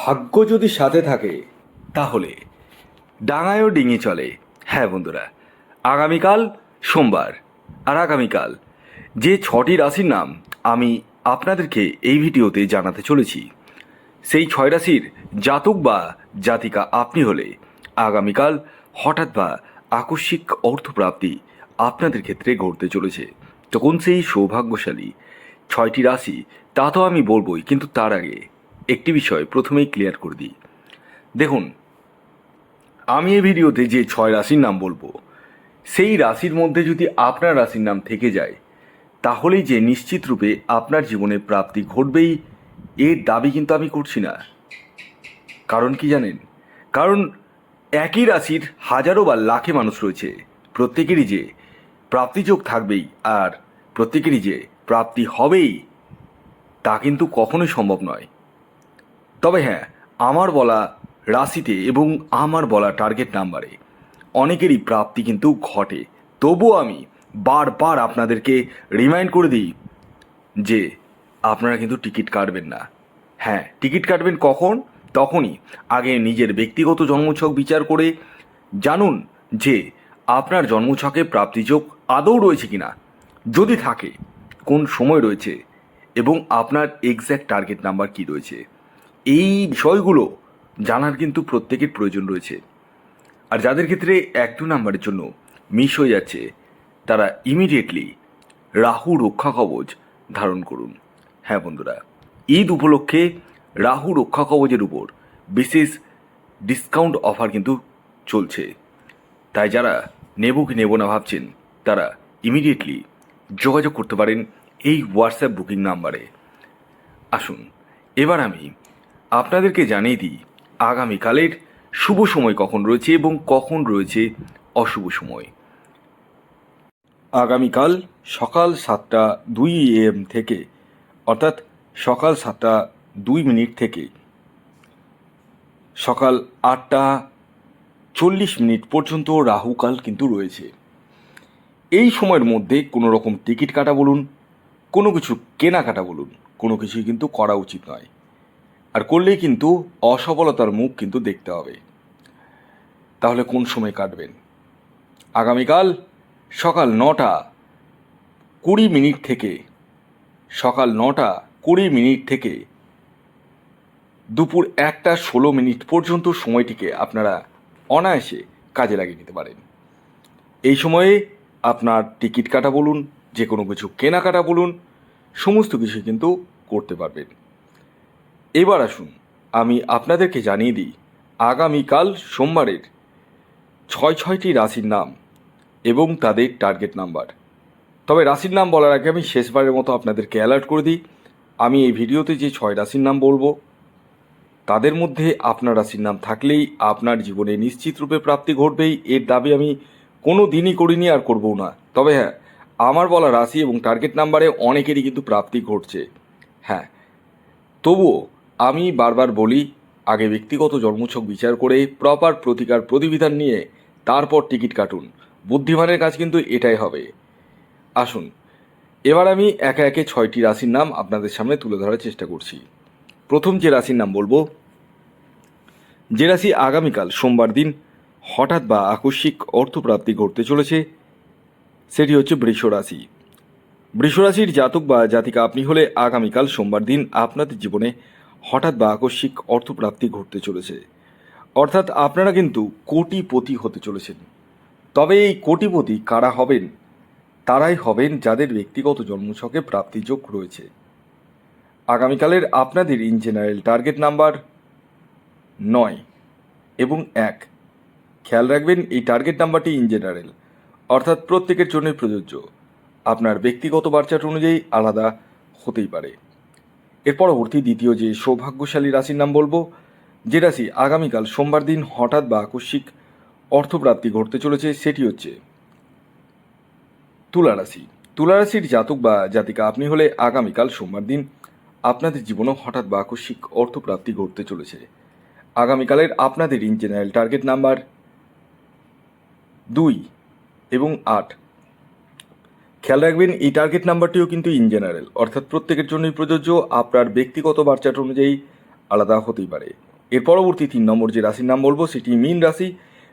ভাগ্য যদি সাথে থাকে তাহলে ডাঙায়ও ডিঙি চলে। হ্যাঁ বন্ধুরা, আগামীকাল সোমবার, আর আগামীকাল যে 6টি রাশির নাম আমি আপনাদেরকে এই ভিডিওতে জানাতে চলেছি, সেই 6 রাশির জাতক বা জাতিকা আপনি হলে আগামীকাল হঠাৎ বা আকস্মিক অর্থপ্রাপ্তি আপনাদের ক্ষেত্রে ঘটতে চলেছে। তো কোন সেই সৌভাগ্যশালী 6টি রাশি তা তো আমি বলবই, কিন্তু তার আগে একটি বিষয় প্রথমেই ক্লিয়ার করে দিই। দেখুন, আমি এই ভিডিওতে যে 6 রাশির নাম বলবো, সেই রাশির মধ্যে যদি আপনার রাশির নাম থেকে যায় তাহলেই যে নিশ্চিত রূপে আপনার জীবনে প্রাপ্তি ঘটবেই, এর দাবি কিন্তু আমি করছি না। কারণ কি জানেন? কারণ একই রাশির হাজারো বা লাখে মানুষ রয়েছে, প্রত্যেকেরই যে প্রাপ্তিযোগ থাকবেই আর প্রত্যেকেরই যে প্রাপ্তি হবেই তা কিন্তু কখনোই সম্ভব নয়। তবে হ্যাঁ, আমার বলা রাশিতে এবং আমার বলা টার্গেট নাম্বারে অনেকেরই প্রাপ্তি কিন্তু ঘটে। তবুও আমি বারবার আপনাদেরকে রিমাইন্ড করে দিই যে আপনারা কিন্তু টিকিট কাটবেন না। হ্যাঁ, টিকিট কাটবেন কখন? তখনই আগে নিজের ব্যক্তিগত জন্মছক বিচার করে জানুন যে আপনার জন্মছকে প্রাপ্তিযোগ আদৌ রয়েছে কিনা, যদি থাকে কোন সময় রয়েছে এবং আপনার এক্স্যাক্ট টার্গেট নাম্বার কি রয়েছে। এই বিষয়গুলো জানার কিন্তু প্রত্যেকের প্রয়োজন রয়েছে। আর যাদের ক্ষেত্রে 1-2 নাম্বারের জন্য মিস হয়ে যাচ্ছে, তারা ইমিডিয়েটলি রাহু রক্ষা কবচ ধারণ করুন। হ্যাঁ বন্ধুরা, ঈদ উপলক্ষে রাহু রক্ষা কবচের উপর বিশেষ ডিসকাউন্ট অফার কিন্তু চলছে। তাই যারা নেব কি নেব না ভাবছেন, তারা ইমিডিয়েটলি যোগাযোগ করতে পারেন এই হোয়াটসঅ্যাপ বুকিং নাম্বারে। আসুন এবার আমি আপনাদেরকে জানিয়ে দিই আগামীকালের শুভ সময় কখন রয়েছে এবং কখন রয়েছে অশুভ সময়। আগামীকাল সকাল 7টা 2 AM থেকে, অর্থাৎ সকাল 7টা 2 মিনিট থেকে সকাল 8টা 40 মিনিট পর্যন্ত রাহুকাল কিন্তু রয়েছে। এই সময়ের মধ্যে কোনো রকম টিকিট কাটা বলুন, কোনো কিছু কেনাকাটা বলুন, কোনো কিছুই কিন্তু করা উচিত নয়। আর করলেই কিন্তু অসফলতার মুখ কিন্তু দেখতে হবে। তাহলে কোন সময় কাটবেন? আগামীকাল সকাল 9টা 20 মিনিট থেকে, সকাল 9টা 20 মিনিট থেকে দুপুর 1টা 16 মিনিট পর্যন্ত সময়টিকে আপনারা অনায়াসে কাজে লাগিয়ে নিতে পারেন। এই সময়ে আপনার টিকিট কাটা বলুন, যে কোনো কিছু কেনাকাটা বলুন, সমস্ত কিছু কিন্তু করতে পারবেন। এবার আসুন আমি আপনাদেরকে জানিয়ে দিই আগামীকাল সোমবারের 6টি রাশির নাম এবং তাদের টার্গেট নাম্বার। তবে রাশির নাম বলার আগে আমি শেষবারের মতো আপনাদেরকে অ্যালার্ট করে দিই, আমি এই ভিডিওতে যে 6 রাশির নাম বলবো তাদের মধ্যে আপনার রাশির নাম থাকলেই আপনার জীবনে নিশ্চিত রূপে প্রাপ্তি ঘটবেই, এর দাবি আমি কোনো দিনই করিনি আর করবও না। তবে হ্যাঁ, আমার বলা রাশি এবং টার্গেট নাম্বারে অনেকেরই কিন্তু প্রাপ্তি ঘটছে। হ্যাঁ, তবুও আমি বারবার বলি, আগে ব্যক্তিগত জন্মছক বিচার করে প্রপার প্রতিকার প্রতিবিধান নিয়ে তারপর টিকিট কাটুন। বুদ্ধিমানের কাজ কিন্তু এটাই হবে। আসুন এবার আমি একে একে 6টি রাশির নাম আপনাদের সামনে তুলে ধরার চেষ্টা করছি। প্রথম যে রাশির নাম বলবো, যে রাশি আগামীকাল সোমবার দিন হঠাৎ বা আকস্মিক অর্থপ্রাপ্তি ঘটতে চলেছে, সেটি হচ্ছে বৃষ রাশি। বৃষ রাশির জাতক বা জাতিকা আপনি হলে আগামীকাল সোমবার দিন আপনাদের জীবনে হঠাৎ বা আকস্মিক অর্থপ্রাপ্তি ঘটতে চলেছে। অর্থাৎ আপনারা কিন্তু কোটিপতি হতে চলেছেন। তবে এই কোটিপতি কারা হবেন? তারাই হবেন যাদের ব্যক্তিগত জন্মছকে প্রাপ্তিযোগ রয়েছে। আগামীকালের আপনাদের ইন জেনারেল টার্গেট নাম্বার 9 এবং 1। খেয়াল রাখবেন এই টার্গেট নাম্বারটি ইন জেনারেল, অর্থাৎ প্রত্যেকের জন্যই প্রযোজ্য। আপনার ব্যক্তিগত বার্চার্ট অনুযায়ী আলাদা হতেই পারে। এর পরবর্তী দ্বিতীয় যে সৌভাগ্যশালী রাশির নাম বলবো, যে রাশি আগামীকাল সোমবার দিন হঠাৎ বা আকস্মিক অর্থপ্রাপ্তি ঘটতে চলেছে, সেটি হচ্ছে তুলা রাশি। তুলা রাশির জাতক বা জাতিকা আপনি হলে আগামীকাল সোমবার দিন আপনাদের জীবনে হঠাৎ বা আকস্মিক অর্থপ্রাপ্তি ঘটতে চলেছে। আগামীকালের আপনাদের ইন জেনারেল টার্গেট নাম্বার 2 এবং 8। খেয়াল রাখবেন এই টার্গেট নাম্বারটিও কিন্তু ইন জেনারেল, অর্থাৎ প্রত্যেকের জন্যই প্রযোজ্য। আপনার ব্যক্তিগত বার্চার্ট অনুযায়ী আলাদা হতেই পারে। এর পরবর্তী 3 নম্বর যে রাশির নাম বলবো সেটি মীন রাশি।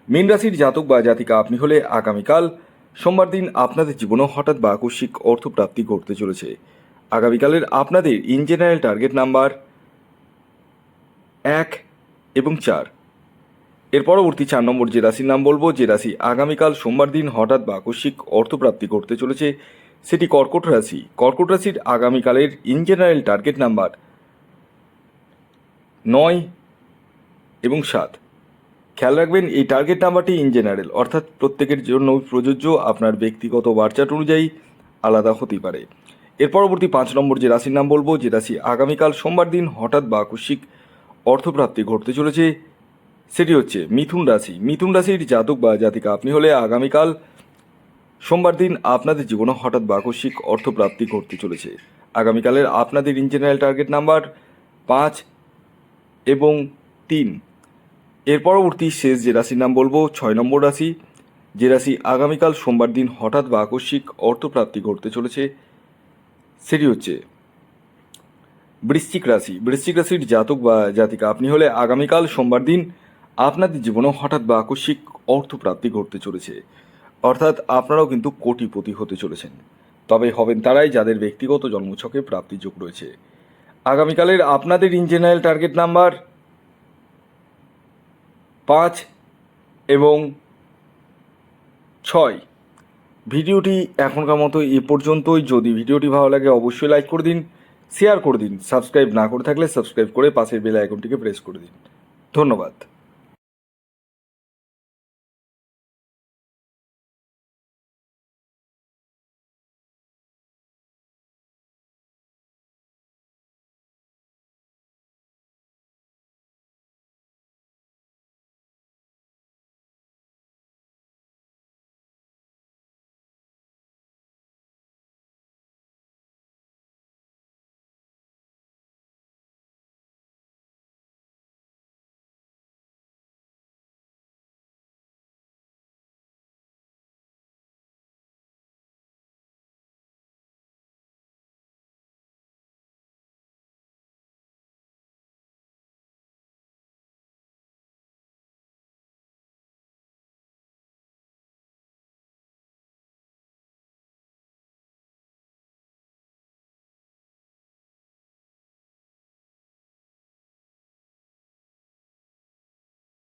মীন রাশির জাতক বা জাতিকা আপনি হলে আগামীকাল সোমবার দিন আপনাদের জীবনে হঠাৎ বা আকস্মিক অর্থপ্রাপ্তি ঘটতে চলেছে। আগামীকালের আপনাদের ইন জেনারেল টার্গেট নাম্বার 1 এবং 4। এর পরবর্তী 4 নম্বর যে রাশির নাম বলবো, যে রাশি আগামীকাল সোমবার দিন হঠাৎ বা আকস্মিক অর্থপ্রাপ্তি ঘটতে চলেছে সেটি কর্কট রাশি। কর্কট রাশির আগামীকালের ইন জেনারেল টার্গেট নাম্বার 9 এবং 7। খেয়াল রাখবেন এই টার্গেট নাম্বারটি ইন জেনারেল, অর্থাৎ প্রত্যেকের জন্য প্রযোজ্য, আপনার ব্যক্তিগত বার্চার্ট অনুযায়ী আলাদা হতেই পারে। এর পরবর্তী 5 নম্বর যে রাশির নাম বলবো, যে রাশি আগামীকাল সোমবার দিন হঠাৎ বা আকস্মিক অর্থপ্রাপ্তি ঘটতে চলেছে সেটি হচ্ছে মিথুন রাশি। মিথুন রাশির জাতক বা জাতিকা আপনি হলে আগামীকাল সোমবার দিন আপনাদের জীবনে হঠাৎ বা আকস্মিক অর্থপ্রাপ্তি ঘটতে চলেছে। আগামীকালের আপনাদের ইন জেনারেল টার্গেট নাম্বার 5 এবং 3। এর পরবর্তী শেষ যে রাশির নাম বলবো 6 নম্বর রাশি, যে রাশি আগামীকাল সোমবার দিন হঠাৎ বা আকস্মিক অর্থপ্রাপ্তি ঘটতে চলেছে সেটি হচ্ছে বৃশ্চিক রাশি। বৃশ্চিক রাশির জাতক বা জাতিকা আপনি হলে আগামীকাল সোমবার দিন আপনাদের জীবনেও হঠাৎ বা আকস্মিক অর্থপ্রাপ্তি ঘটতে চলেছে, অর্থাৎ আপনারাও কিন্তু কোটিপতি হতে চলেছেন। তবে হবেন তারাই যাদের ব্যক্তিগত জন্মছকে প্রাপ্তির যোগ রয়েছে। আগামীকালের আপনাদের ইন জেনারেল টার্গেট নাম্বার 5 এবং 6। ভিডিওটি এখনকার মতো এ পর্যন্তই। যদি ভিডিওটি ভালো লাগে অবশ্যই লাইক করে দিন, শেয়ার করে দিন, সাবস্ক্রাইব না করে থাকলে সাবস্ক্রাইব করে পাশের বেল আইকনটিকে প্রেস করে দিন। ধন্যবাদ।